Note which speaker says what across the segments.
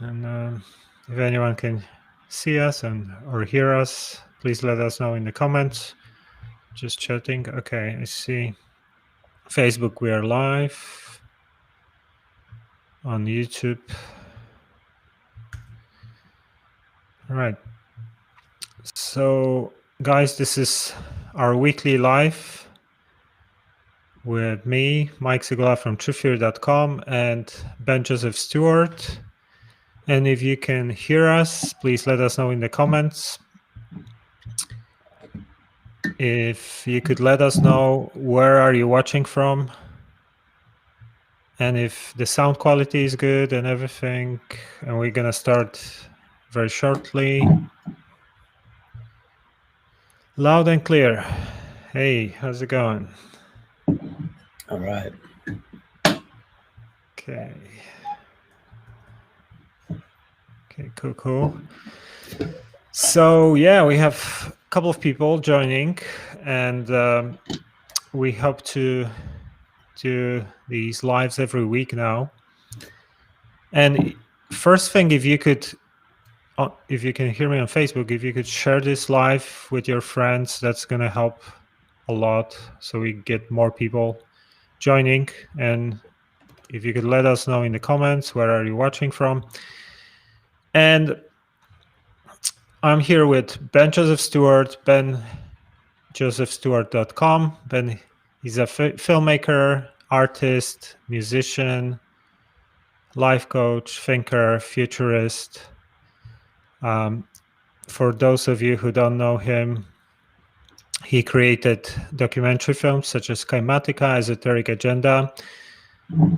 Speaker 1: And if anyone can see us or hear us, please let us know in the comments. Just chatting. Okay, I see. Facebook, we are live. On YouTube. All right. So, guys, this is our weekly live with me, Mike Sigula from TruthFear.com, and Ben Joseph Stewart. And if you can hear us, please let us know in the comments. If you could let us know where are you watching from, and if the sound quality is good and everything. And we're gonna start very shortly. Loud and clear. Hey, how's it going?
Speaker 2: All right.
Speaker 1: Okay. Okay, cool. So yeah, we have a couple of people joining, and we hope to do these lives every week now. And first thing, if you can hear me on Facebook, if you could share this live with your friends, that's going to help a lot, so we get more people joining. And if you could let us know in the comments, where are you watching from? And I'm here with Ben Joseph Stewart, benjosephstewart.com. Ben, he's a filmmaker, artist, musician, life coach, thinker, futurist. For those of you who don't know him, he created documentary films such as Kaimatica, Esoteric Agenda.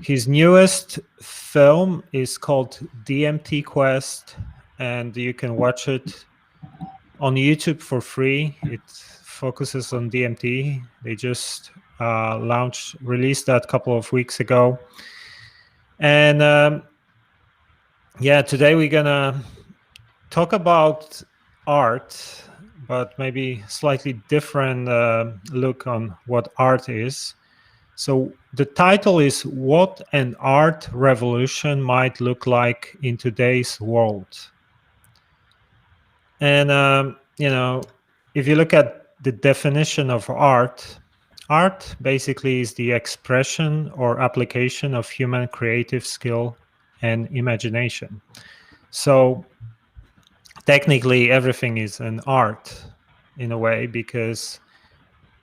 Speaker 1: His newest film is called DMT Quest, and you can watch it on YouTube for free. It focuses on DMT. They just released that a couple of weeks ago. And yeah, today we're gonna talk about art, but maybe slightly different look on what art is. So the title is What an Art Revolution Might Look Like in Today's World. And, if you look at the definition of art basically is the expression or application of human creative skill and imagination. So technically, everything is an art in a way, because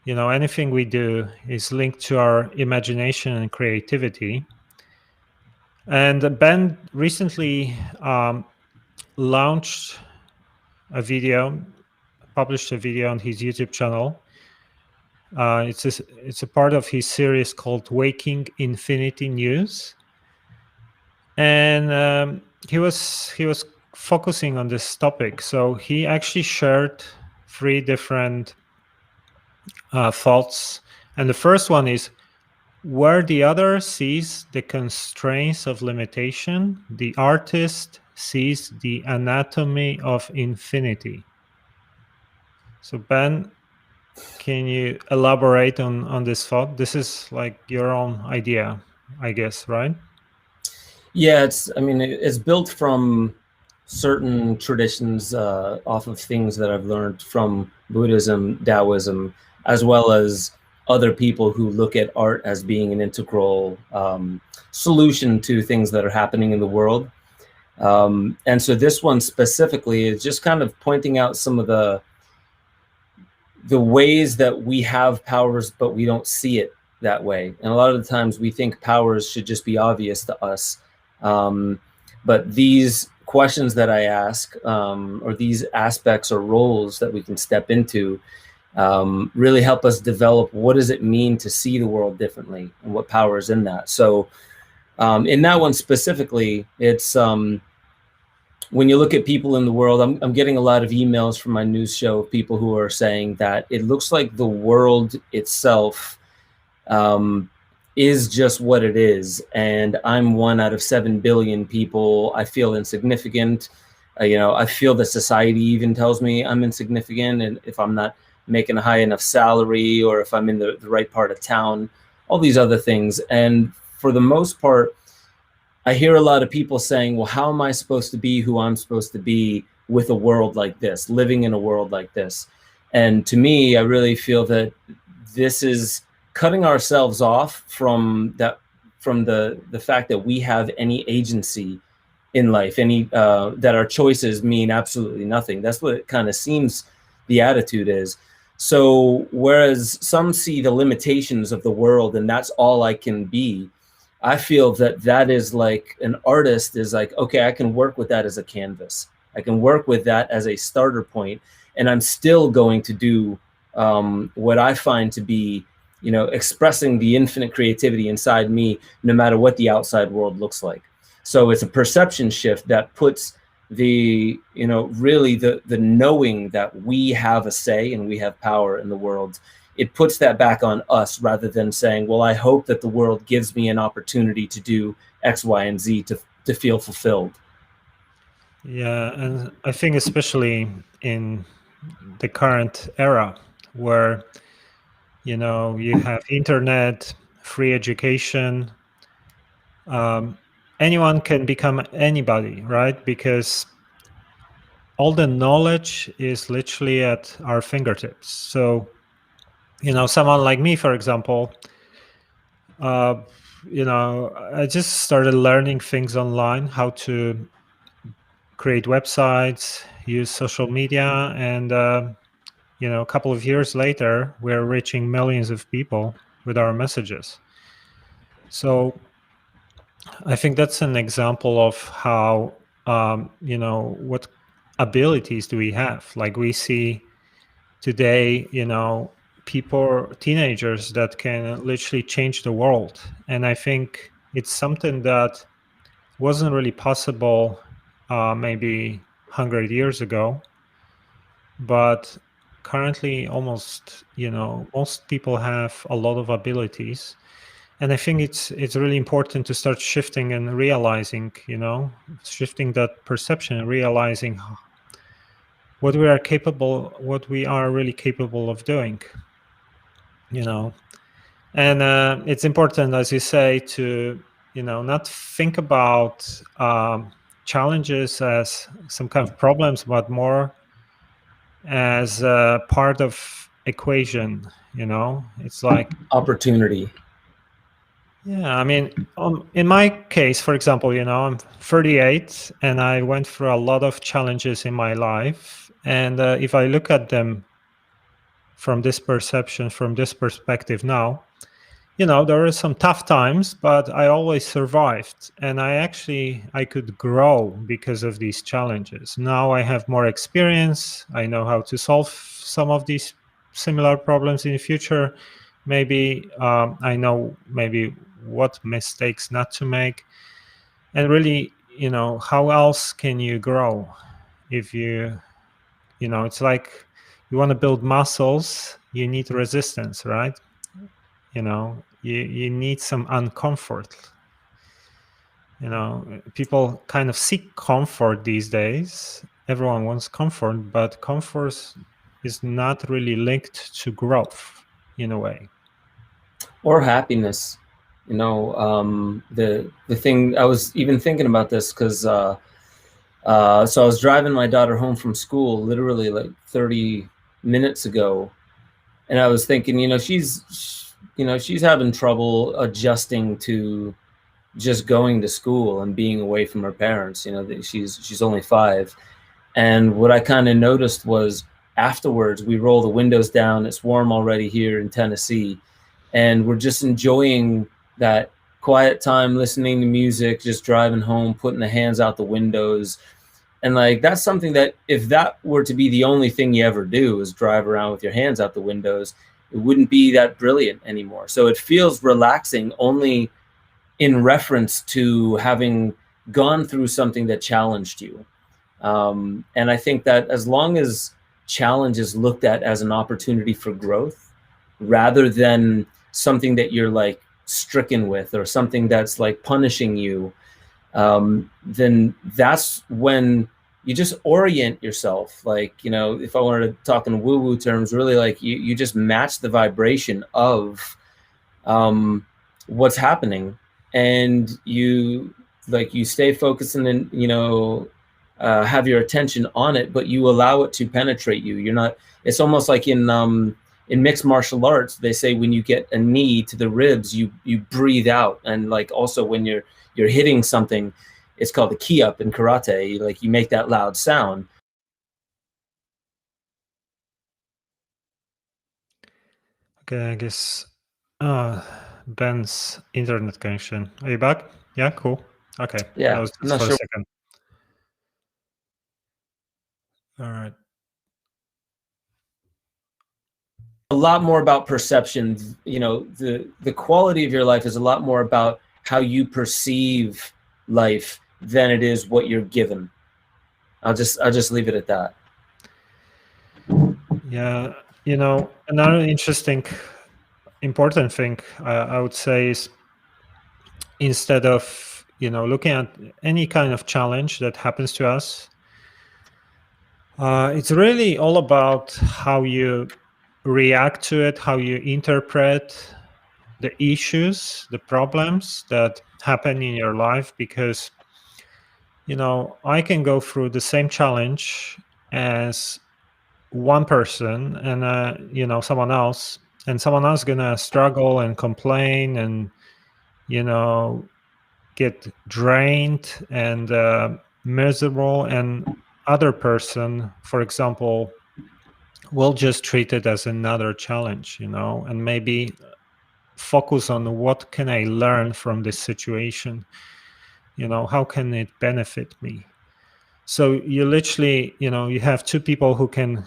Speaker 1: anything we do is linked to our imagination and creativity. And Ben recently launched a video, published a video on his YouTube channel. It's a part of his series called Waking Infinity News, and he was focusing on this topic. So he actually shared 3 different thoughts, and the first one is: where the other sees the constraints of limitation, the artist sees the anatomy of infinity. So Ben, can you elaborate on this thought? This is like your own idea, I guess, right?
Speaker 2: Yeah, it's built from certain traditions off of things that I've learned from Buddhism, Taoism, as well as other people who look at art as being an integral solution to things that are happening in the world. And so this one specifically is just kind of pointing out some of the ways that we have powers, but we don't see it that way. And a lot of the times we think powers should just be obvious to us. But these questions that I ask, or these aspects or roles that we can step into, really help us develop what does it mean to see the world differently and what power is in that. So in that one specifically, it's when you look at people in the world, I'm getting a lot of emails from my news show of people who are saying that it looks like the world itself is just what it is, and I'm 1 out of 7 billion people. I feel insignificant. I feel that society even tells me I'm insignificant, and if I'm not making a high enough salary, or if I'm in the right part of town, all these other things. And for the most part, I hear a lot of people saying, well, how am I supposed to be who I'm supposed to be with a world like this, living in a world like this? And to me, I really feel that this is cutting ourselves off from that, from the fact that we have any agency in life, any that our choices mean absolutely nothing. That's what it kind of seems the attitude is. So whereas some see the limitations of the world and that's all I can be, I feel that that is like an artist is like, okay, I can work with that as a canvas. I can work with that as a starter point, and I'm still going to do what I find to be, you know, expressing the infinite creativity inside me, no matter what the outside world looks like. So it's a perception shift that puts the, you know, really the knowing that we have a say and we have power in the world. It puts that back on us rather than saying, well, I hope that the world gives me an opportunity to do X, Y, and Z to feel fulfilled.
Speaker 1: Yeah, and I think especially in the current era where, you know, you have internet, free education, anyone can become anybody, right? Because all the knowledge is literally at our fingertips. So, you know, someone like me, for example, uh, you know, I just started learning things online, how to create websites, use social media, and you know, a couple of years later, we're reaching millions of people with our messages. So I think that's an example of how, you know, what abilities do we have? Like we see today, you know, people, teenagers that can literally change the world. And I think it's something that wasn't really possible maybe 100 years ago, but currently almost, you know, most people have a lot of abilities. And I think it's really important to start shifting and realizing, you know, shifting that perception and realizing what we are capable, what we are really capable of doing, you know. And it's important, as you say, to, you know, not think about challenges as some kind of problems, but more as a part of equation, you know. It's like,
Speaker 2: Opportunity.
Speaker 1: yeah, I mean, in my case, for example, you know, I'm 38 and I went through a lot of challenges in my life. And if I look at them from this perception, from this perspective now, you know, there are some tough times, but I always survived. And I could grow because of these challenges. Now I have more experience. I know how to solve some of these similar problems in the future. Maybe I know maybe what mistakes not to make. And really, you know, how else can you grow if you know, it's like you want to build muscles, you need resistance, right? You know, you need some uncomfort. You know, people kind of seek comfort these days. Everyone wants comfort, but comfort is not really linked to growth in a way.
Speaker 2: Or happiness. You know, the thing, I was even thinking about this because so I was driving my daughter home from school literally like 30 minutes ago, and I was thinking, you know, she's having trouble adjusting to just going to school and being away from her parents. You know, she's only 5, and what I kind of noticed was afterwards we roll the windows down. It's warm already here in Tennessee, and we're just enjoying that quiet time, listening to music, just driving home, putting the hands out the windows. And like that's something that if that were to be the only thing you ever do is drive around with your hands out the windows, it wouldn't be that brilliant anymore. So it feels relaxing only in reference to having gone through something that challenged you. And I think that as long as challenge is looked at as an opportunity for growth rather than something that you're like stricken with or something that's like punishing you, then that's when you just orient yourself. Like, you know, if I wanted to talk in woo-woo terms, really like you just match the vibration of what's happening, and you like you stay focused and then, you know, have your attention on it, but you allow it to penetrate you. You're not, it's almost like in mixed martial arts, they say when you get a knee to the ribs, you breathe out. And like also when you're hitting something, it's called the key up in karate, like you make that loud sound.
Speaker 1: Okay, I guess Ben's internet connection. Are you back? Yeah, cool. Okay, that
Speaker 2: Yeah,
Speaker 1: was
Speaker 2: I'm
Speaker 1: just
Speaker 2: not
Speaker 1: for a
Speaker 2: sure.
Speaker 1: second. All right.
Speaker 2: A lot more about perception. You know, the quality of your life is a lot more about how you perceive life than it is what you're given. I'll just leave it at that.
Speaker 1: Yeah, you know, another interesting, important thing I would say is, instead of, you know, looking at any kind of challenge that happens to us, it's really all about how you react to it, how you interpret the issues, the problems that happen in your life. Because, you know, I can go through the same challenge as one person and you know, someone else, and someone else gonna struggle and complain and, you know, get drained and miserable, and other person, for example, will just treat it as another challenge, you know, and maybe focus on what can I learn from this situation, you know, how can it benefit me. So you literally, you know, you have two people who can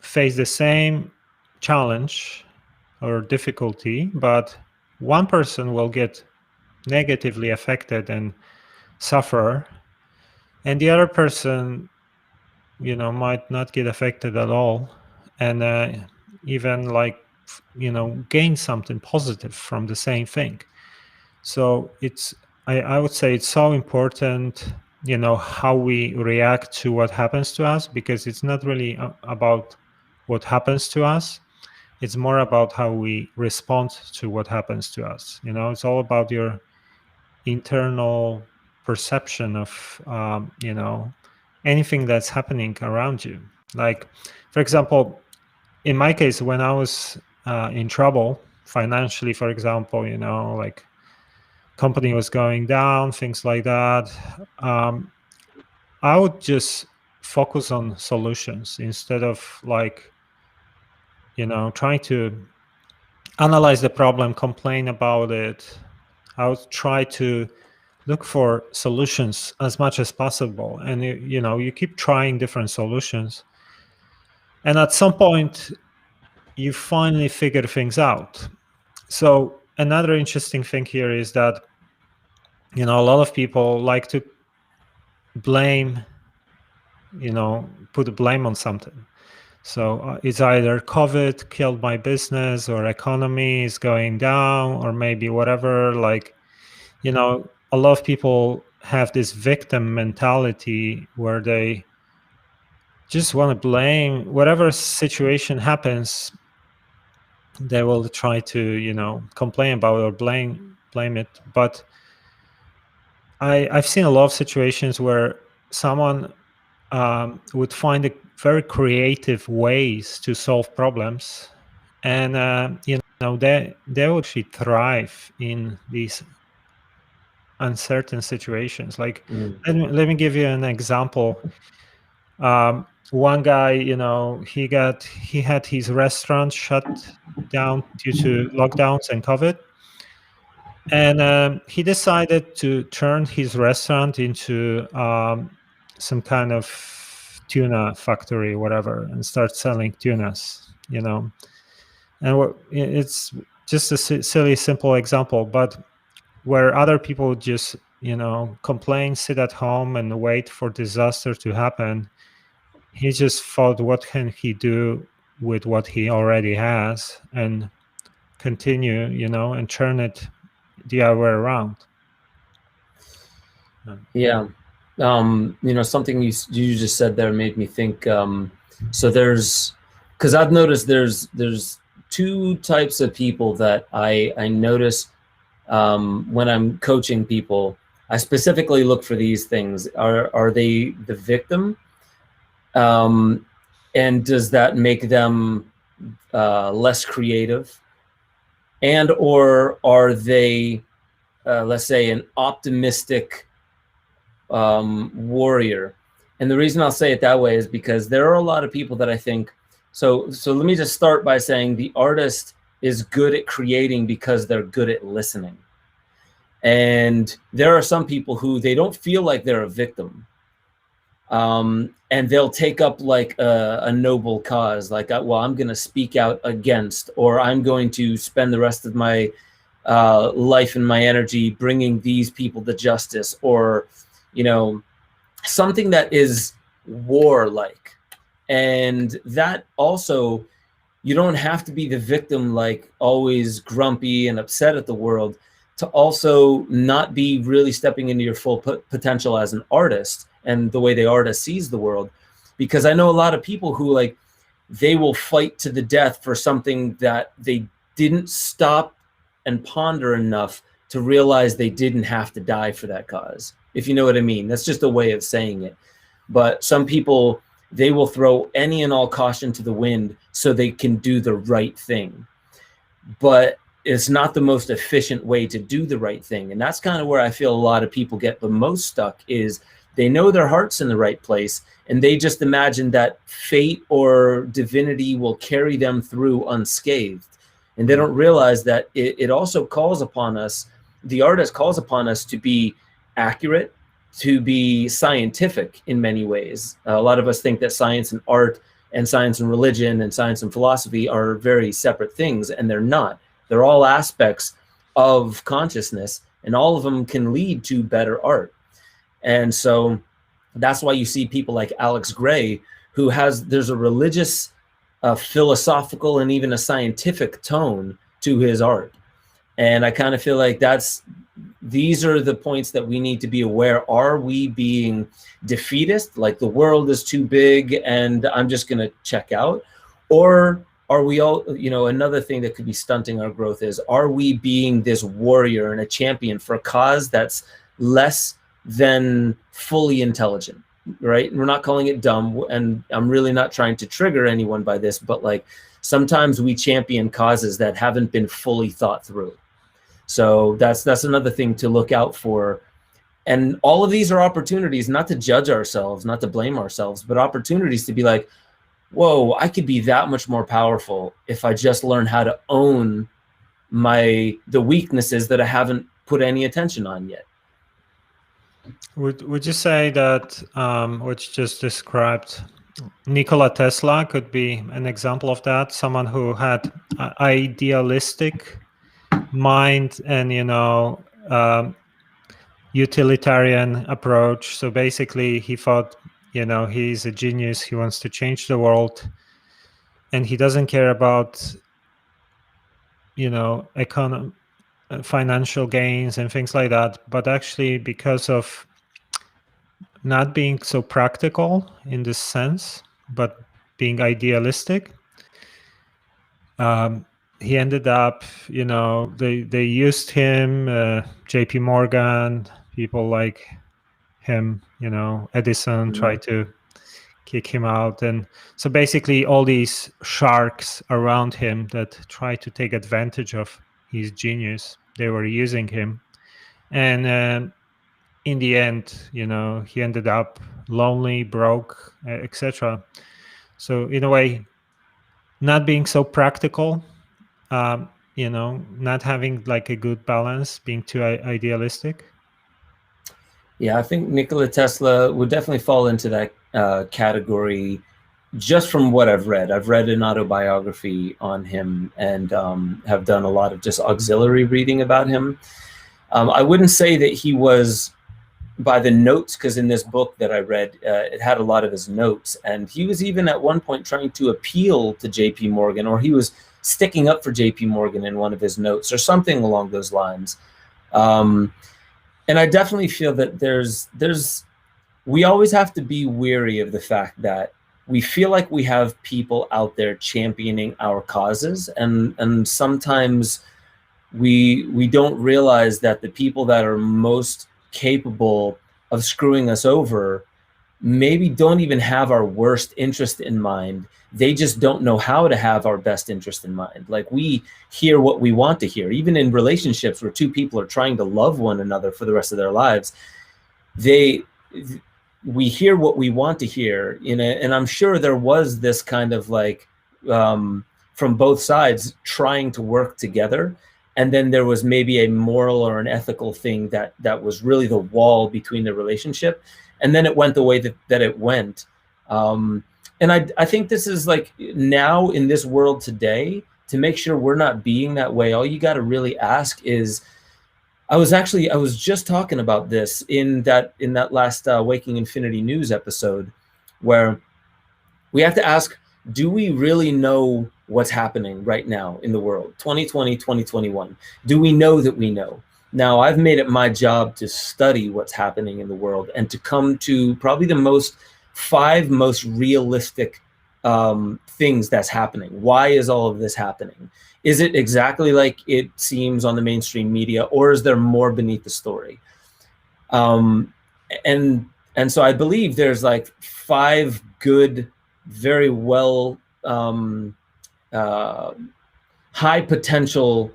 Speaker 1: face the same challenge or difficulty, but one person will get negatively affected and suffer, and the other person, you know, might not get affected at all, and even like, you know, gain something positive from the same thing. So it's, I would say it's so important, you know, how we react to what happens to us, because it's not really about what happens to us. It's more about how we respond to what happens to us. You know, it's all about your internal perception of, you know, anything that's happening around you. Like, for example, in my case, when I was in trouble financially, for example, you know, like company was going down, things like that, I would just focus on solutions instead of, like, you know, trying to analyze the problem, complain about it. I would try to look for solutions as much as possible, and you know, you keep trying different solutions, and at some point you finally figure things out. So another interesting thing here is that, you know, a lot of people like to blame, you know, put the blame on something. So it's either COVID killed my business, or economy is going down, or maybe whatever. Like, you know, a lot of people have this victim mentality where they just want to blame whatever situation happens. They will try to, you know, complain about or blame it. But I've seen a lot of situations where someone would find a very creative ways to solve problems, and you know, they would actually thrive in these uncertain situations. Like, let me give you an example. One guy, you know, he had his restaurant shut down due to lockdowns and COVID, and he decided to turn his restaurant into some kind of tuna factory, whatever, and start selling tunas, you know. And it's just a silly, simple example, but where other people just, you know, complain, sit at home and wait for disaster to happen, he just thought, what can he do with what he already has, and continue, you know, and turn it the other way around.
Speaker 2: Yeah. You know, something you just said there made me think. So there's, because I've noticed there's two types of people that I notice when I'm coaching people. I specifically look for these things. Are they the victim? And does that make them less creative? And or are they, let's say, an optimistic warrior? And the reason I'll say it that way is because there are a lot of people that I think, so let me just start by saying the artist is good at creating because they're good at listening. And there are some people who they don't feel like they're a victim. And they'll take up like a noble cause, like, well, I'm going to speak out against, or I'm going to spend the rest of my life and my energy bringing these people to justice, or, you know, something that is warlike. And that also, you don't have to be the victim, like always grumpy and upset at the world, to also not be really stepping into your full potential as an artist and the way the artist sees the world. Because I know a lot of people who, like, they will fight to the death for something that they didn't stop and ponder enough to realize they didn't have to die for that cause, if you know what I mean. That's just a way of saying it. But some people, they will throw any and all caution to the wind so they can do the right thing. But it's not the most efficient way to do the right thing. And that's kind of where I feel a lot of people get the most stuck, is they know their heart's in the right place, and they just imagine that fate or divinity will carry them through unscathed. And they don't realize that it also calls upon us, the artist calls upon us to be accurate, to be scientific in many ways. A lot of us think that science and art and science and religion and science and philosophy are very separate things, and they're not. They're all aspects of consciousness, and all of them can lead to better art. And so that's why you see people like Alex Gray, who there's a religious, philosophical, and even a scientific tone to his art. And I kind of feel like these are the points that we need to be aware. Are we being defeatist, like the world is too big and I'm just going to check out? Or are we all, you know, another thing that could be stunting our growth is, are we being this warrior and a champion for a cause that's less than fully intelligent, right? We're not calling it dumb, and I'm really not trying to trigger anyone by this, but like sometimes we champion causes that haven't been fully thought through. So that's another thing to look out for. And all of these are opportunities not to judge ourselves, not to blame ourselves, but opportunities to be like, whoa, I could be that much more powerful if I just learn how to own the weaknesses that I haven't put any attention on yet.
Speaker 1: Would you say that what you just described, Nikola Tesla could be an example of that? Someone who had an idealistic mind and, you know, utilitarian approach. So basically he thought, you know, he's a genius, he wants to change the world, and he doesn't care about, you know, financial gains and things like that. But actually, because of not being so practical in this sense, but being idealistic, he ended up, you know, they used him, JP Morgan, people like him, you know, Edison tried to kick him out. And so basically all these sharks around him that tried to take advantage of his genius, they were using him. And in the end, you know, he ended up lonely, broke, etc. So in a way, not being so practical, you know, not having like a good balance, being too idealistic.
Speaker 2: Yeah, I think Nikola Tesla would definitely fall into that category, just from what I've read. I've read an autobiography on him and have done a lot of just auxiliary reading about him. I wouldn't say that he was by the notes, because in this book that I read, it had a lot of his notes, and he was even at one point trying to appeal to JP Morgan, or he was sticking up for JP Morgan in one of his notes or something along those lines. And I definitely feel that we always have to be weary of the fact that we feel like we have people out there championing our causes, and sometimes we don't realize that the people that are most capable of screwing us over maybe don't even have our worst interest in mind. They just don't know how to have our best interest in mind. Like, we hear what we want to hear, even in relationships where two people are trying to love one another for the rest of their lives. We hear what we want to hear, and I'm sure there was this kind of like, from both sides trying to work together. And then there was maybe a moral or an ethical thing that was really the wall between the relationship. And then it went the way that it went. And I think this is like, now in this world today, to make sure we're not being that way, all you got to really ask is, I was just talking about this in that last Waking Infinity News episode, where we have to ask, do we really know what's happening right now in the world? 2020, 2021. Do we know that we know? Now, I've made it my job to study what's happening in the world and to come to probably the five most realistic things that's happening. Why is all of this happening? Is it exactly like it seems on the mainstream media, or is there more beneath the story? And so I believe there's like five good, very well high potential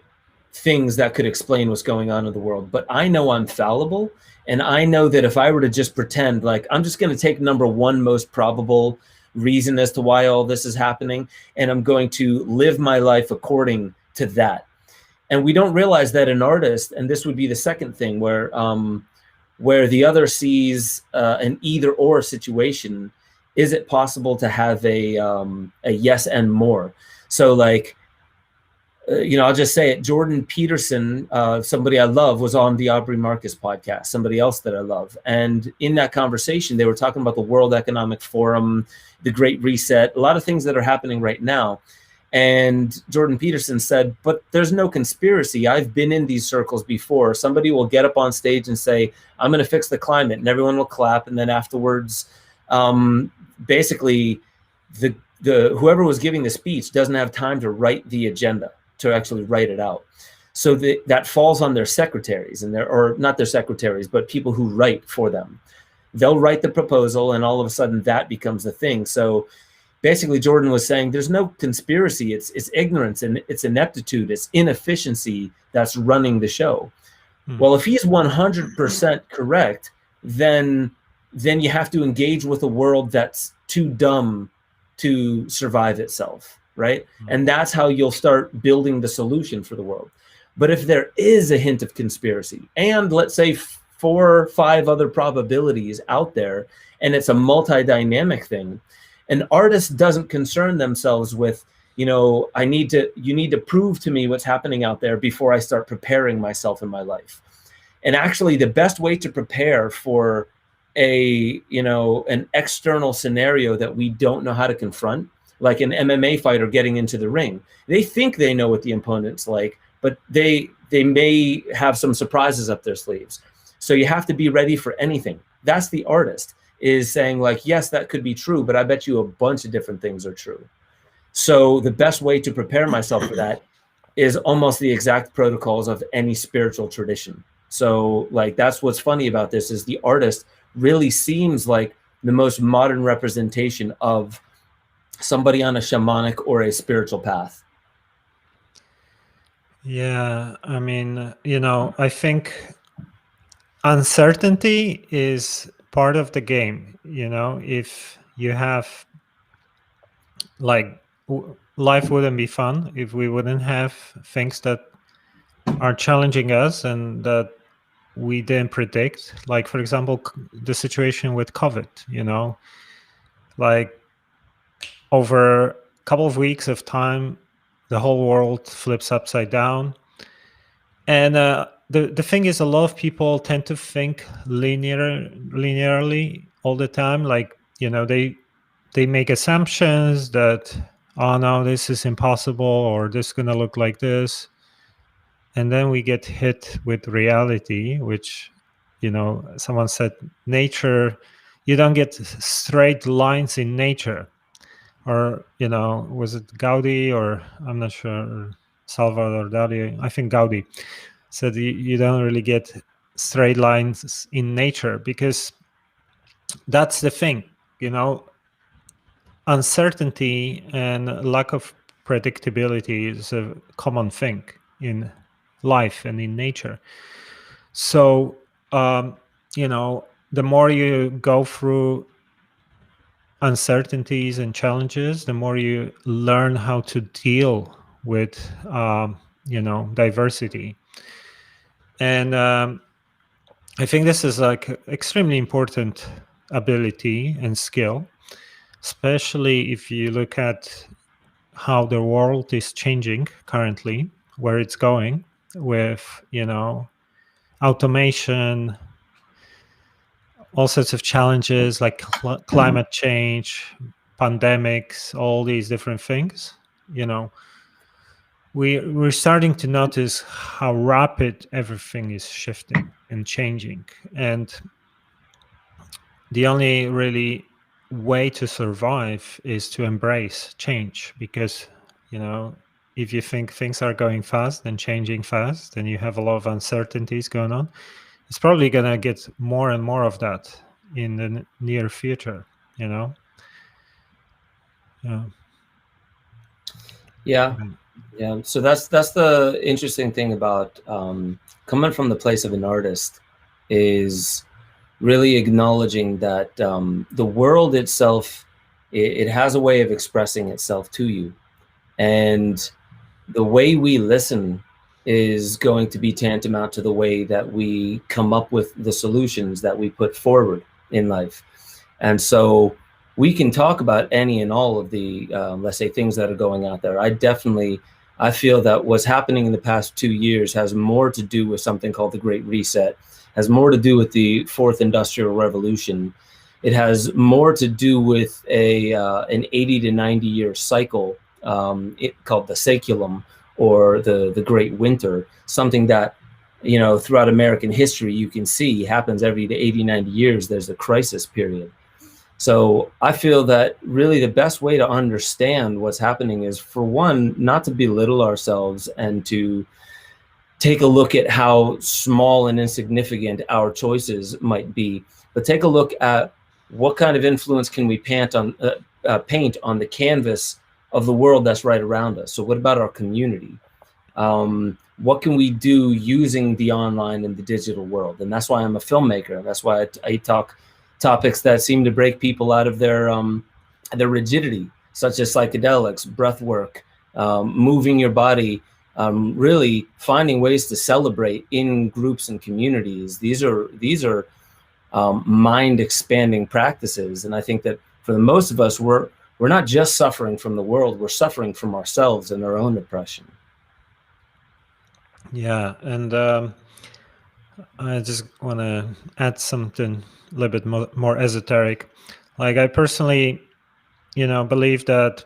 Speaker 2: things that could explain what's going on in the world. But I know I'm fallible, and I know that if I were to just pretend like I'm just going to take number one most probable reason as to why all this is happening, and I'm going to live my life according to that. And we don't realize that an artist, and this would be the second thing, where the other sees an either or situation. Is it possible to have a yes and more? So like, I'll just say it. Jordan Peterson, somebody I love, was on the Aubrey Marcus podcast, somebody else that I love. And in that conversation, they were talking about the World Economic Forum, the Great Reset, a lot of things that are happening right now. And Jordan Peterson said, but there's no conspiracy. I've been in these circles before. Somebody will get up on stage and say, I'm going to fix the climate, and everyone will clap. And then afterwards, basically, the whoever was giving the speech doesn't have time to write the agenda, to actually write it out. So that falls on their secretaries, or not their secretaries, but people who write for them. They'll write the proposal, and all of a sudden that becomes the thing. So basically, Jordan was saying there's no conspiracy. It's ignorance, and it's ineptitude, it's inefficiency that's running the show. Well, if he's 100% correct, then you have to engage with a world that's too dumb to survive itself, right? And that's how you'll start building the solution for the world. But if there is a hint of conspiracy, and let's say 4 or 5 other probabilities out there, and it's a multi-dynamic thing, an artist doesn't concern themselves with, you need to prove to me what's happening out there before I start preparing myself in my life. And actually, the best way to prepare for an external scenario that we don't know how to confront, like an MMA fighter getting into the ring, they think they know what the opponent's like, but they may have some surprises up their sleeves. So you have to be ready for anything. That's the artist, is saying like, yes, that could be true, but I bet you a bunch of different things are true. So the best way to prepare myself for that is almost the exact protocols of any spiritual tradition. So like, that's what's funny about this, is the artist really seems like the most modern representation of somebody on a shamanic or a spiritual path.
Speaker 1: Yeah, I mean, I think uncertainty is part of the game. If you have, like, life wouldn't be fun if we wouldn't have things that are challenging us and that we didn't predict. Like, for example, the situation with COVID, like over a couple of weeks of time, the whole world flips upside down. And the thing is, a lot of people tend to think linearly all the time. Like, they make assumptions that, oh no, this is impossible, or this is going to look like this. And then we get hit with reality, which, someone said, nature, you don't get straight lines in nature. Or, was it Gaudi, or I'm not sure, Salvador Dali, I think Gaudi said you don't really get straight lines in nature, because that's the thing, uncertainty and lack of predictability is a common thing in life and in nature. So, the more you go through uncertainties and challenges, the more you learn how to deal with, diversity. And I think this is like extremely important ability and skill, especially if you look at how the world is changing currently, where it's going with, automation, all sorts of challenges like climate change, pandemics, all these different things. We're starting to notice how rapid everything is shifting and changing, and the only really way to survive is to embrace change, because if you think things are going fast and changing fast and you have a lot of uncertainties going on, it's probably going to get more and more of that in the near future. Yeah.
Speaker 2: Yeah. So that's the interesting thing about coming from the place of an artist, is really acknowledging that the world itself, it has a way of expressing itself to you, and the way we listen is going to be tantamount to the way that we come up with the solutions that we put forward in life. And so we can talk about any and all of the, let's say, things that are going out there. I feel that what's happening in the past 2 years has more to do with something called the Great Reset, has more to do with the Fourth Industrial Revolution. It has more to do with an 80 to 90 year cycle, called the saeculum, or the Great Winter, something that, throughout American history, you can see happens every 80, 90 years. There's a crisis period. So I feel that really the best way to understand what's happening is, for one, not to belittle ourselves and to take a look at how small and insignificant our choices might be, but take a look at what kind of influence can we paint on the canvas of the world that's right around us. So what about our community? What can we do using the online and the digital world? And that's why I'm a filmmaker. That's why I talk topics that seem to break people out of their rigidity, such as psychedelics, breath work, moving your body, really finding ways to celebrate in groups and communities. These are mind expanding practices. And I think that for the most of us, we're not just suffering from the world, we're suffering from ourselves and our own oppression.
Speaker 1: Yeah. And I just want to add something a little bit more esoteric. Like, I personally, believe that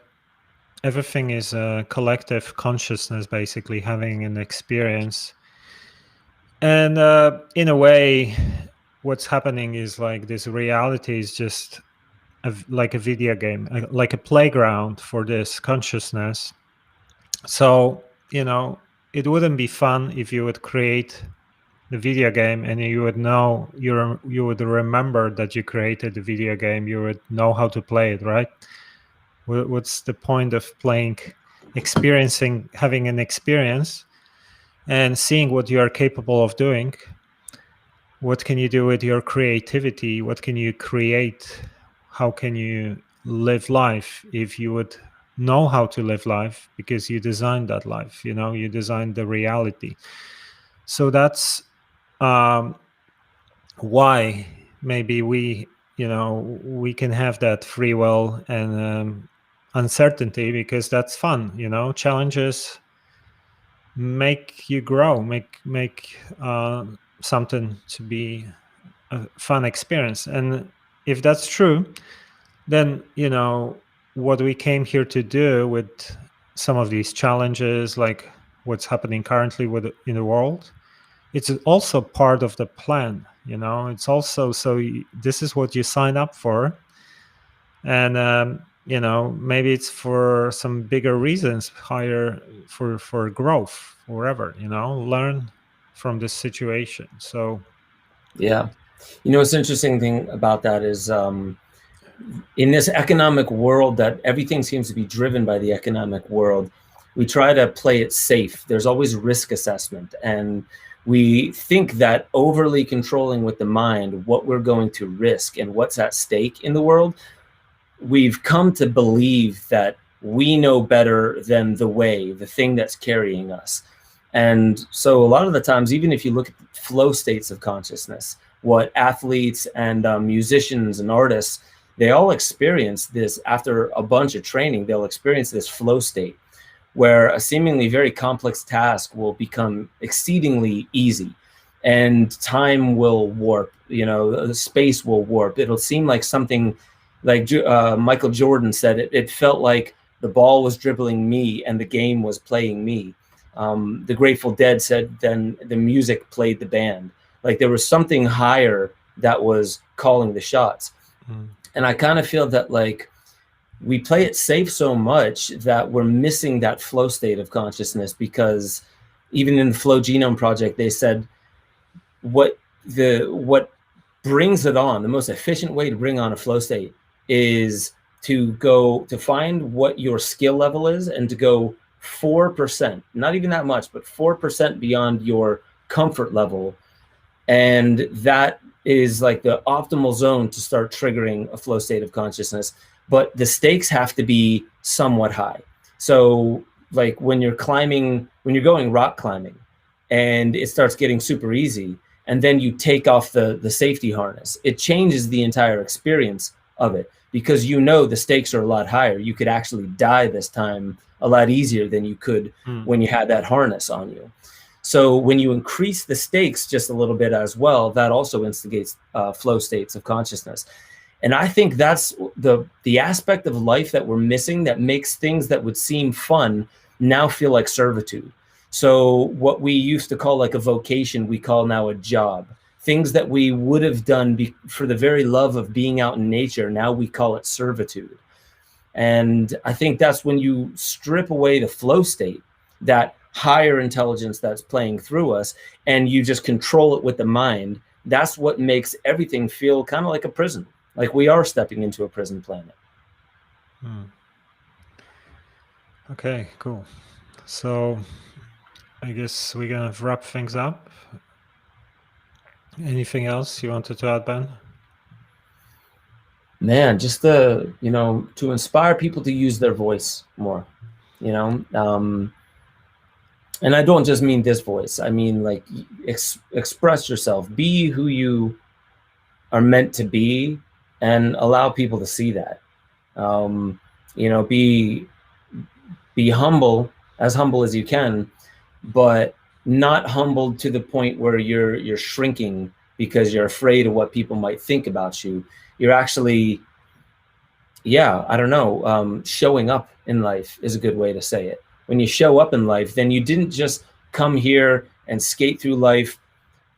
Speaker 1: everything is a collective consciousness, basically having an experience. And in a way, what's happening is like this reality is just like a video game, like a playground for this consciousness. So, it wouldn't be fun if you would create the video game and you would know, you would remember that you created the video game, you would know how to play it, right? What's the point of playing, having an experience and seeing what you are capable of doing? What can you do with your creativity? What can you create? How can you live life if you would know how to live life, because you designed that life, you designed the reality. So that's why maybe we can have that free will and uncertainty, because that's fun. Challenges make you grow, make something to be a fun experience. And if that's true, then what we came here to do with some of these challenges, like what's happening currently in the world, it's also part of the plan. It's also, this is what you sign up for, and maybe it's for some bigger reasons, higher for growth, wherever. Learn from this situation. So
Speaker 2: Yeah. You know, what's interesting thing about that is in this economic world that everything seems to be driven by the economic world, we try to play it safe. There's always risk assessment. And we think that overly controlling with the mind what we're going to risk and what's at stake in the world, we've come to believe that we know better than the thing that's carrying us. And so a lot of the times, even if you look at flow states of consciousness, what athletes and musicians and artists, they all experience this after a bunch of training, they'll experience this flow state where a seemingly very complex task will become exceedingly easy and time will warp, the space will warp. It'll seem like something like Michael Jordan said, it felt like the ball was dribbling me and the game was playing me. The Grateful Dead said then the music played the band. Like there was something higher that was calling the shots. And I kind of feel that like we play it safe so much that we're missing that flow state of consciousness, because even in the Flow Genome Project, they said what brings it on, the most efficient way to bring on a flow state is to find what your skill level is and to go 4%, not even that much, but 4% beyond your comfort level. And that is like the optimal zone to start triggering a flow state of consciousness. But the stakes have to be somewhat high. So like when you're going rock climbing and it starts getting super easy, and then you take off the safety harness, it changes the entire experience of it, because the stakes are a lot higher. You could actually die this time a lot easier than you could when you had that harness on you. So when you increase the stakes just a little bit as well, that also instigates flow states of consciousness. And I think that's the aspect of life that we're missing, that makes things that would seem fun now feel like servitude. So what we used to call like a vocation, we call now a job. Things that we would have done for the very love of being out in nature, now we call it servitude. And I think that's when you strip away the flow state, that higher intelligence that's playing through us, and you just control it with the mind. That's what makes everything feel kind of like a prison, like we are stepping into a prison planet.
Speaker 1: Okay, cool. So I guess we're gonna wrap things up. Anything else you wanted to add, Ben?
Speaker 2: Man, just to inspire people to use their voice more, and I don't just mean this voice. I mean like express yourself, be who you are meant to be, and allow people to see that. Be humble as you can, but not humbled to the point where you're shrinking because you're afraid of what people might think about you. You're actually, showing up in life is a good way to say it. When you show up in life, then you didn't just come here and skate through life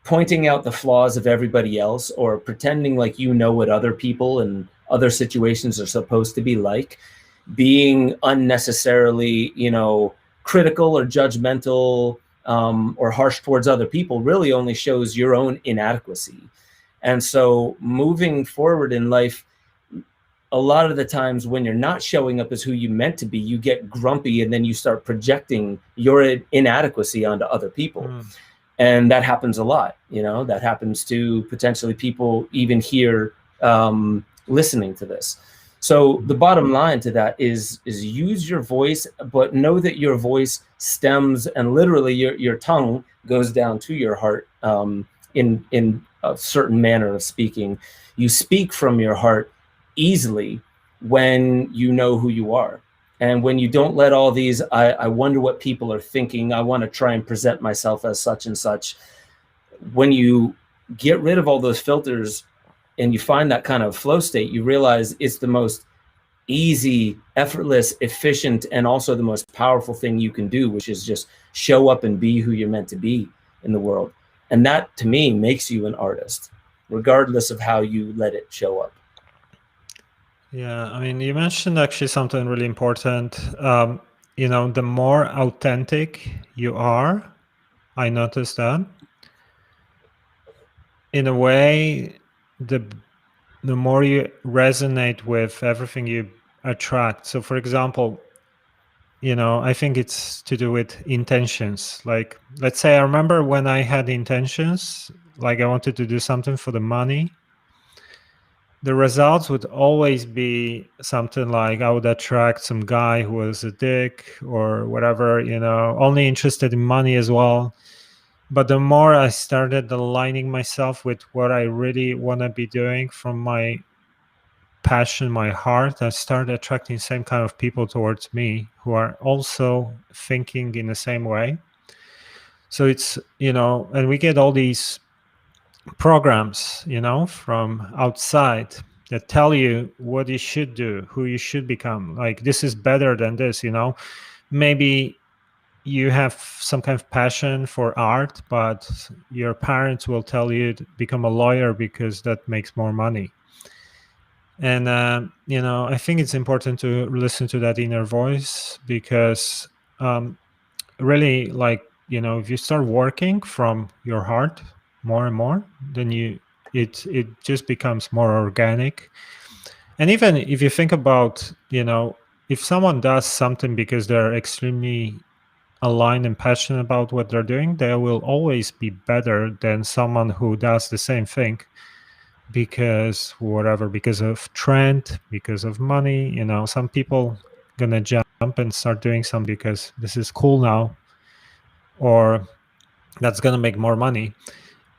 Speaker 2: pointing out the flaws of everybody else or pretending like you know what other people and other situations are supposed to be like. Being unnecessarily, critical or judgmental or harsh towards other people really only shows your own inadequacy. And so moving forward in life, a lot of the times when you're not showing up as who you meant to be, you get grumpy and then you start projecting your inadequacy onto other people. And that happens a lot, that happens to potentially people even here listening to this. So the bottom line to that is use your voice, but know that your voice stems and literally your tongue goes down to your heart in a certain manner of speaking. You speak from your heart easily when you know who you are. And when you don't let all these, I wonder what people are thinking, I want to try and present myself as such and such. When you get rid of all those filters and you find that kind of flow state, you realize it's the most easy, effortless, efficient, and also the most powerful thing you can do, which is just show up and be who you're meant to be in the world. And that, to me, makes you an artist, regardless of how you let it show up.
Speaker 1: Yeah, I mean, you mentioned actually something really important. The more authentic you are, I noticed that in a way, the more you resonate with everything you attract. So for example, I think it's to do with intentions. Like, let's say I remember when I had intentions, like I wanted to do something for the money, the results would always be something like I would attract some guy who was a dick or whatever, only interested in money as well. But the more I started aligning myself with what I really want to be doing from my passion, my heart, I started attracting same kind of people towards me who are also thinking in the same way. So it's, and we get all these programs, from outside that tell you what you should do, who you should become. Like, this is better than this, maybe you have some kind of passion for art, but your parents will tell you to become a lawyer because that makes more money. And I think it's important to listen to that inner voice, because really, like, if you start working from your heart more and more, then it just becomes more organic. And even if you think about, if someone does something because they're extremely aligned and passionate about what they're doing, they will always be better than someone who does the same thing because whatever, because of trend, because of money. Some people gonna jump and start doing something because this is cool now, or that's gonna make more money.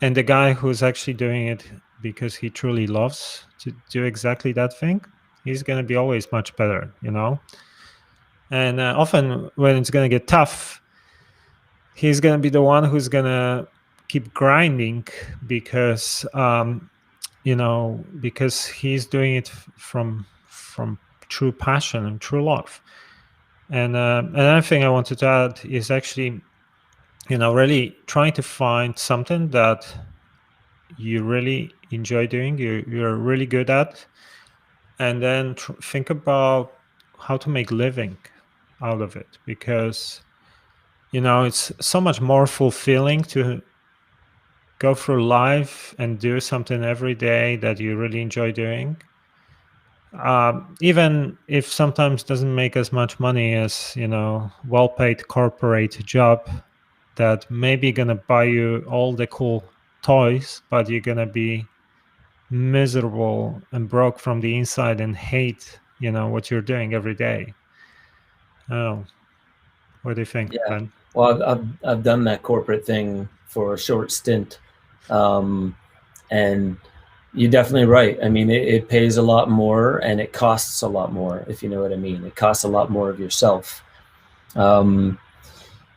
Speaker 1: And the guy who's actually doing it because he truly loves to do exactly that thing, he's gonna be always much better. And often when it's gonna get tough, he's gonna be the one who's gonna keep grinding because because he's doing it from true passion and true love. And another thing I wanted to add is actually, really trying to find something that you really enjoy doing, you're really good at, and then think about how to make living out of it, because it's so much more fulfilling to go through life and do something every day that you really enjoy doing, even if sometimes doesn't make as much money as well-paid corporate job that maybe gonna buy you all the cool toys, but you're gonna be miserable and broke from the inside and hate what you're doing every day. Oh, what do you think,
Speaker 2: Yeah.
Speaker 1: Ben?
Speaker 2: Well, I've done that corporate thing for a short stint, and you're definitely right. I mean, it pays a lot more and it costs a lot more, if you know what I mean. It costs a lot more of yourself.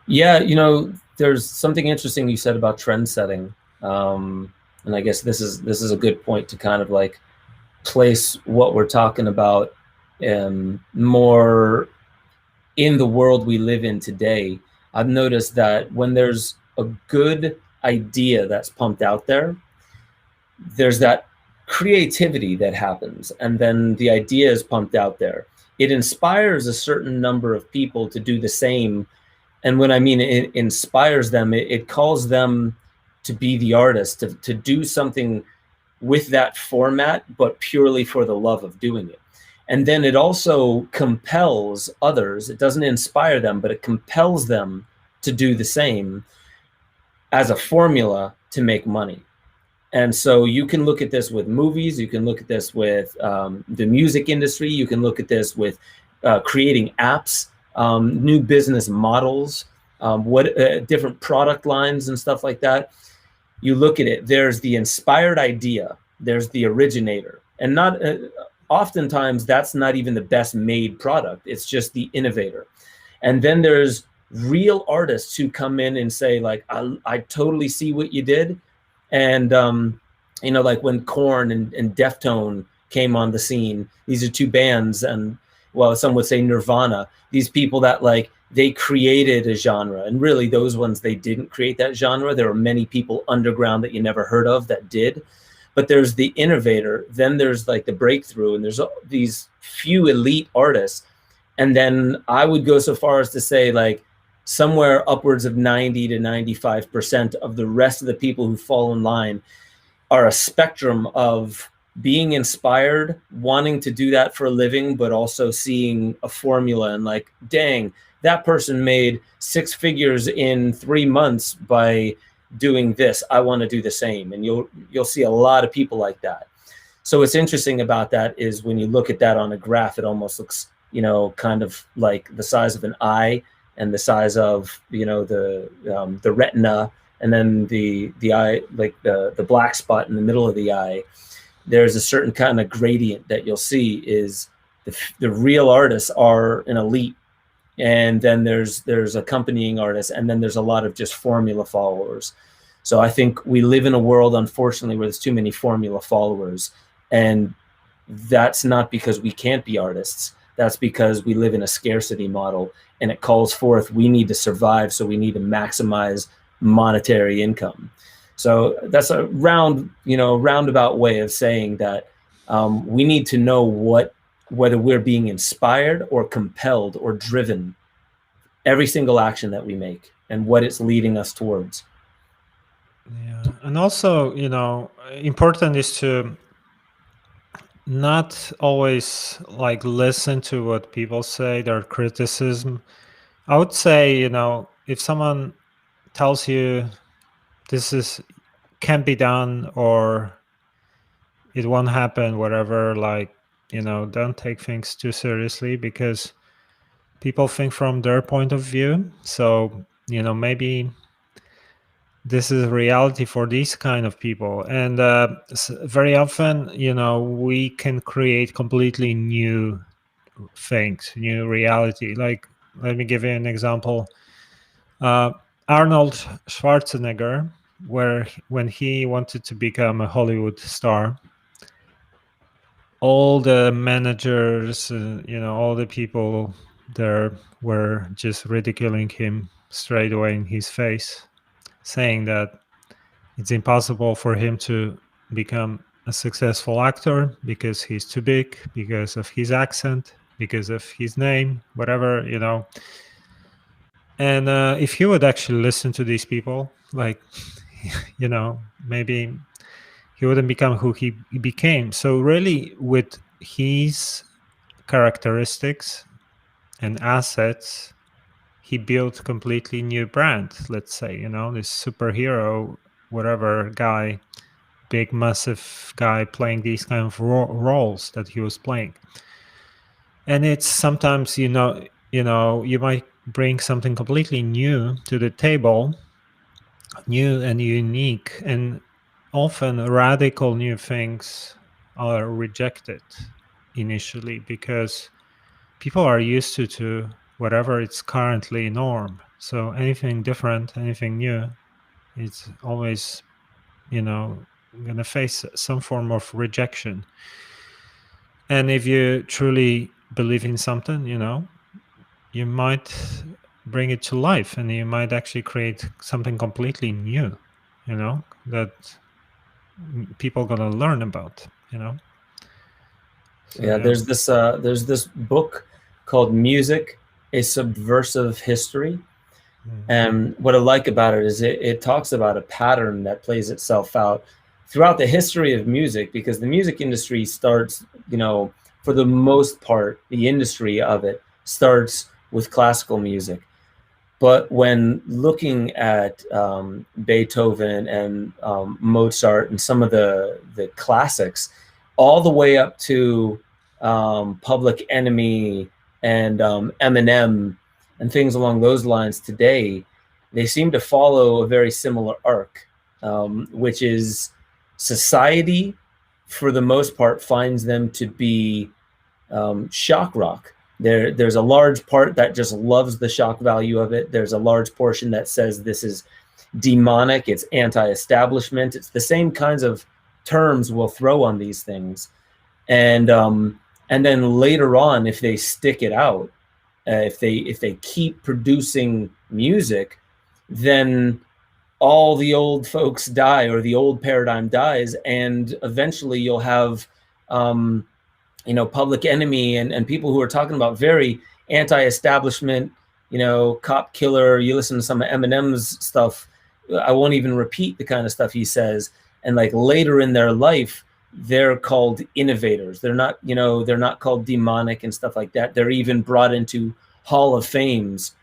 Speaker 2: Yeah, there's something interesting you said about trend setting, and I guess this is a good point to kind of like place what we're talking about more in the world we live in today. I've noticed that when there's a good idea that's pumped out there, there's that creativity that happens, and then the idea is pumped out there. It inspires a certain number of people to do the same. And when I mean it inspires them, it calls them to be the artist, to do something with that format, but purely for the love of doing it. And then it also compels others. It doesn't inspire them, but it compels them to do the same as a formula to make money. And so you can look at this with movies. You can look at this with the music industry. You can look at this with creating apps, new business models, different product lines and stuff like that. You look at it, there's the inspired idea, there's the originator, and not oftentimes that's not even the best made product. It's just the innovator. And then there's real artists who come in and say, like, I totally see what you did. And like when Korn and Deftone came on the scene, these are two bands, and well, some would say Nirvana, these people that like they created a genre, and really those ones, they didn't create that genre. There were many people underground that you never heard of that did. But there's the innovator, then there's like the breakthrough, and there's these few elite artists. And then I would go so far as to say, like, somewhere upwards of 90 to 95% of the rest of the people who fall in line are a spectrum of being inspired, wanting to do that for a living, but also seeing a formula and like, dang, that person made 6 figures in 3 months by doing this. I want to do the same. And you'll see a lot of people like that. So what's interesting about that is when you look at that on a graph, it almost looks, you know, kind of like the size of an eye and the size of, you know, the retina, and then the eye, like the black spot in the middle of the eye. There's a certain kind of gradient that you'll see is the real artists are an elite, and then there's accompanying artists, and then there's a lot of just formula followers. So I think we live in a world, unfortunately, where there's too many formula followers, and that's not because we can't be artists. That's because we live in a scarcity model, and it calls forth we need to survive, so we need to maximize monetary income. So that's a roundabout way of saying that we need to know whether we're being inspired or compelled or driven every single action that we make and what it's leading us towards.
Speaker 1: Yeah, and also, you know, important is to not always like listen to what people say, their criticism. I would say, you know, if someone tells you this is can't be done or it won't happen, whatever, like, you know, don't take things too seriously because people think from their point of view. So, you know, maybe this is reality for these kind of people. And very often, you know, we can create completely new things, new reality. Like, let me give you an example. Arnold Schwarzenegger, when he wanted to become a Hollywood star, all the managers, you know, all the people there were just ridiculing him straight away in his face, saying that it's impossible for him to become a successful actor because he's too big, because of his accent, because of his name, whatever, you know. And if he would actually listen to these people, like, you know, maybe he wouldn't become who he became. So really, with his characteristics and assets, he built completely new brand. Let's say, you know, this superhero, whatever guy, big massive guy playing these kind of roles that he was playing. And it's sometimes, you know, you might bring something completely new to the table, new and unique, and often radical new things are rejected initially because people are used to whatever it's currently norm. So anything different, anything new, it's always, you know, going to face some form of rejection. And if you truly believe in something, you know, you might bring it to life and you might actually create something completely new, you know, that people are going to learn about, you know. So,
Speaker 2: Yeah, there's this book called Music, A Subversive History. And what I like about it is it talks about a pattern that plays itself out throughout the history of music, because the music industry starts, you know, for the most part, the industry of it starts with classical music. But when looking at Beethoven and Mozart and some of the classics, all the way up to Public Enemy and Eminem and things along those lines today, they seem to follow a very similar arc, which is society, for the most part, finds them to be shock rock. There's a large part that just loves the shock value of it. There's a large portion that says this is demonic, it's anti-establishment. It's the same kinds of terms we'll throw on these things. And then later on, if they stick it out, if they keep producing music, then all the old folks die, or the old paradigm dies, and eventually you'll have you know, Public Enemy and people who are talking about very anti-establishment, you know, cop killer. You listen to some of Eminem's stuff, I won't even repeat the kind of stuff he says. and like later in their life, they're called innovators. They're not, they're not called demonic and stuff like that. They're even brought into Hall of Fames,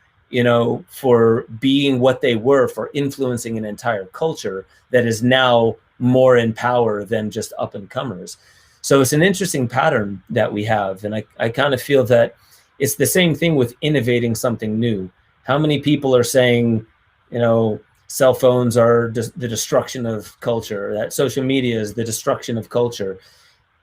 Speaker 2: for being what they were, for influencing an entire culture that is now more in power than just up and comers. So it's an interesting pattern that we have. And I kind of feel that it's the same thing with innovating something new. How many people are saying, cell phones are the destruction of culture, that social media is the destruction of culture?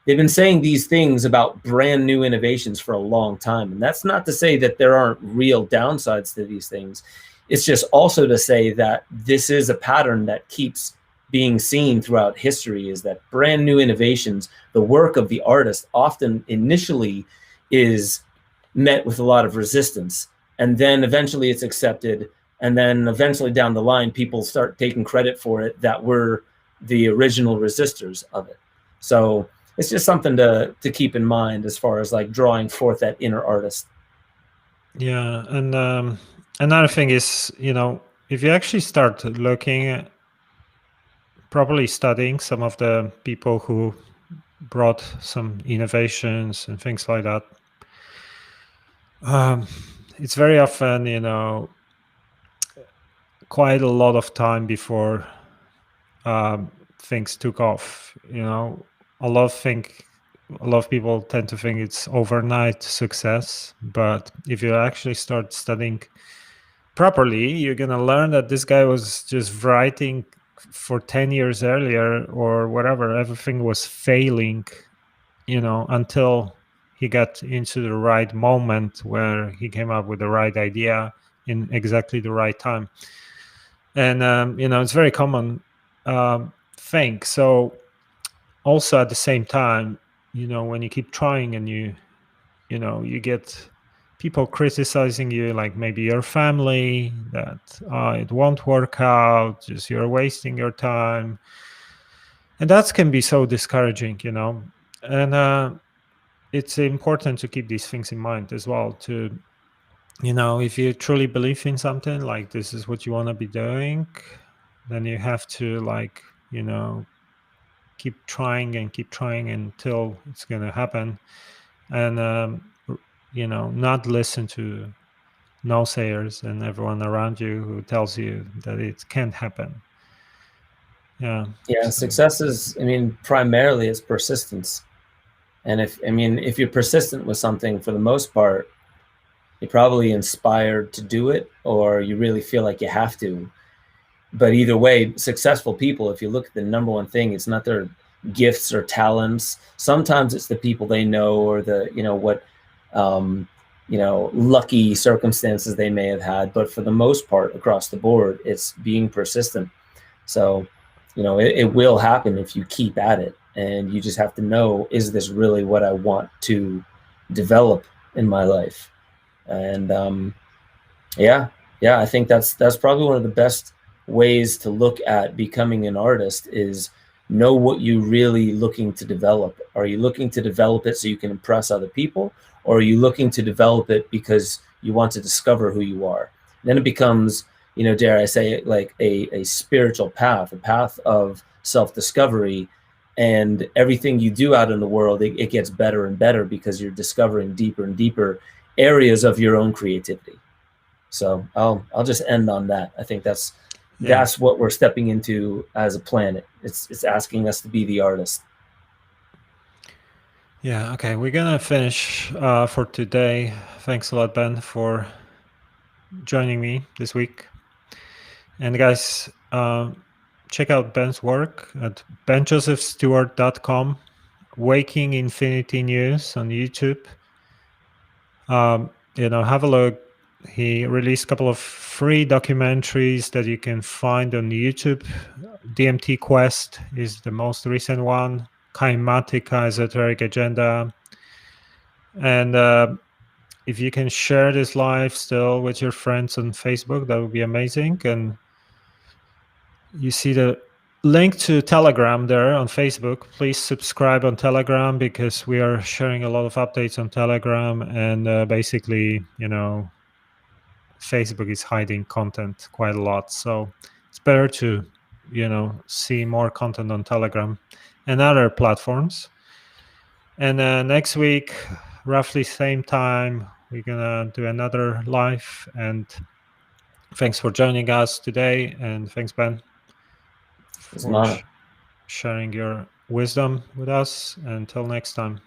Speaker 2: They've been saying these things about brand new innovations for a long time. And that's not to say that there aren't real downsides to these things. It's just also to say that this is a pattern that keeps being seen throughout history, is that brand new innovations, the work of the artist, often initially is met with a lot of resistance. And then eventually it's accepted. And then eventually down the line, people start taking credit for it that were the original resistors of it. So it's just something to keep in mind as far as like drawing forth that inner artist.
Speaker 1: Yeah, and another thing is, if you actually start looking, properly studying some of the people who brought some innovations and things like that, it's very often, quite a lot of time before things took off. A lot of people tend to think it's overnight success, but if you actually start studying properly, you're going to learn that this guy was just writing for 10 years earlier or whatever. Everything was failing, until he got into the right moment where he came up with the right idea in exactly the right time. And it's very common thing. So also at the same time, when you keep trying and you get people criticizing you, like maybe your family, that it won't work out, just you're wasting your time, and that can be so discouraging. And it's important to keep these things in mind as well, to if you truly believe in something, like this is what you want to be doing, then you have to keep trying until it's going to happen. And not listen to naysayers and everyone around you who tells you that it can't happen. Yeah.
Speaker 2: Success is, primarily it's persistence. And if you're persistent with something, for the most part, you're probably inspired to do it, or you really feel like you have to. But either way, successful people, if you look at the number one thing, it's not their gifts or talents. Sometimes it's the people they know, or the, lucky circumstances they may have had. But for the most part, across the board, it's being persistent. So, it will happen if you keep at it. And you just have to know, is this really what I want to develop in my life? And I think that's probably one of the best ways to look at becoming an artist, is know what you're really looking to develop. Are you looking to develop it so you can impress other people, or are you looking to develop it because you want to discover who you are? And then it becomes, dare I say it, like a spiritual path, a path of self-discovery. And everything you do out in the world, it gets better and better, because you're discovering deeper and deeper areas of your own creativity. So I'll just end on that. I think that's what we're stepping into as a planet. It's asking us to be the artist.
Speaker 1: Yeah. Okay. We're gonna finish for today. Thanks a lot, Ben, for joining me this week. And guys, check out Ben's work at benjosephstewart.com, Waking Infinity News on YouTube. Have a look. He released a couple of free documentaries that you can find on YouTube. DMT Quest is the most recent one. Kaimatica, Esoteric Agenda. And if you can share this live still with your friends on Facebook, that would be amazing. And you see the link to Telegram there on Facebook. Please subscribe on Telegram, because we are sharing a lot of updates on Telegram. And basically, Facebook is hiding content quite a lot. So it's better to see more content on Telegram and other platforms. And next week, roughly same time, we're gonna do another live. And thanks for joining us today, and thanks, Ben, for sharing your wisdom with us. Until next time.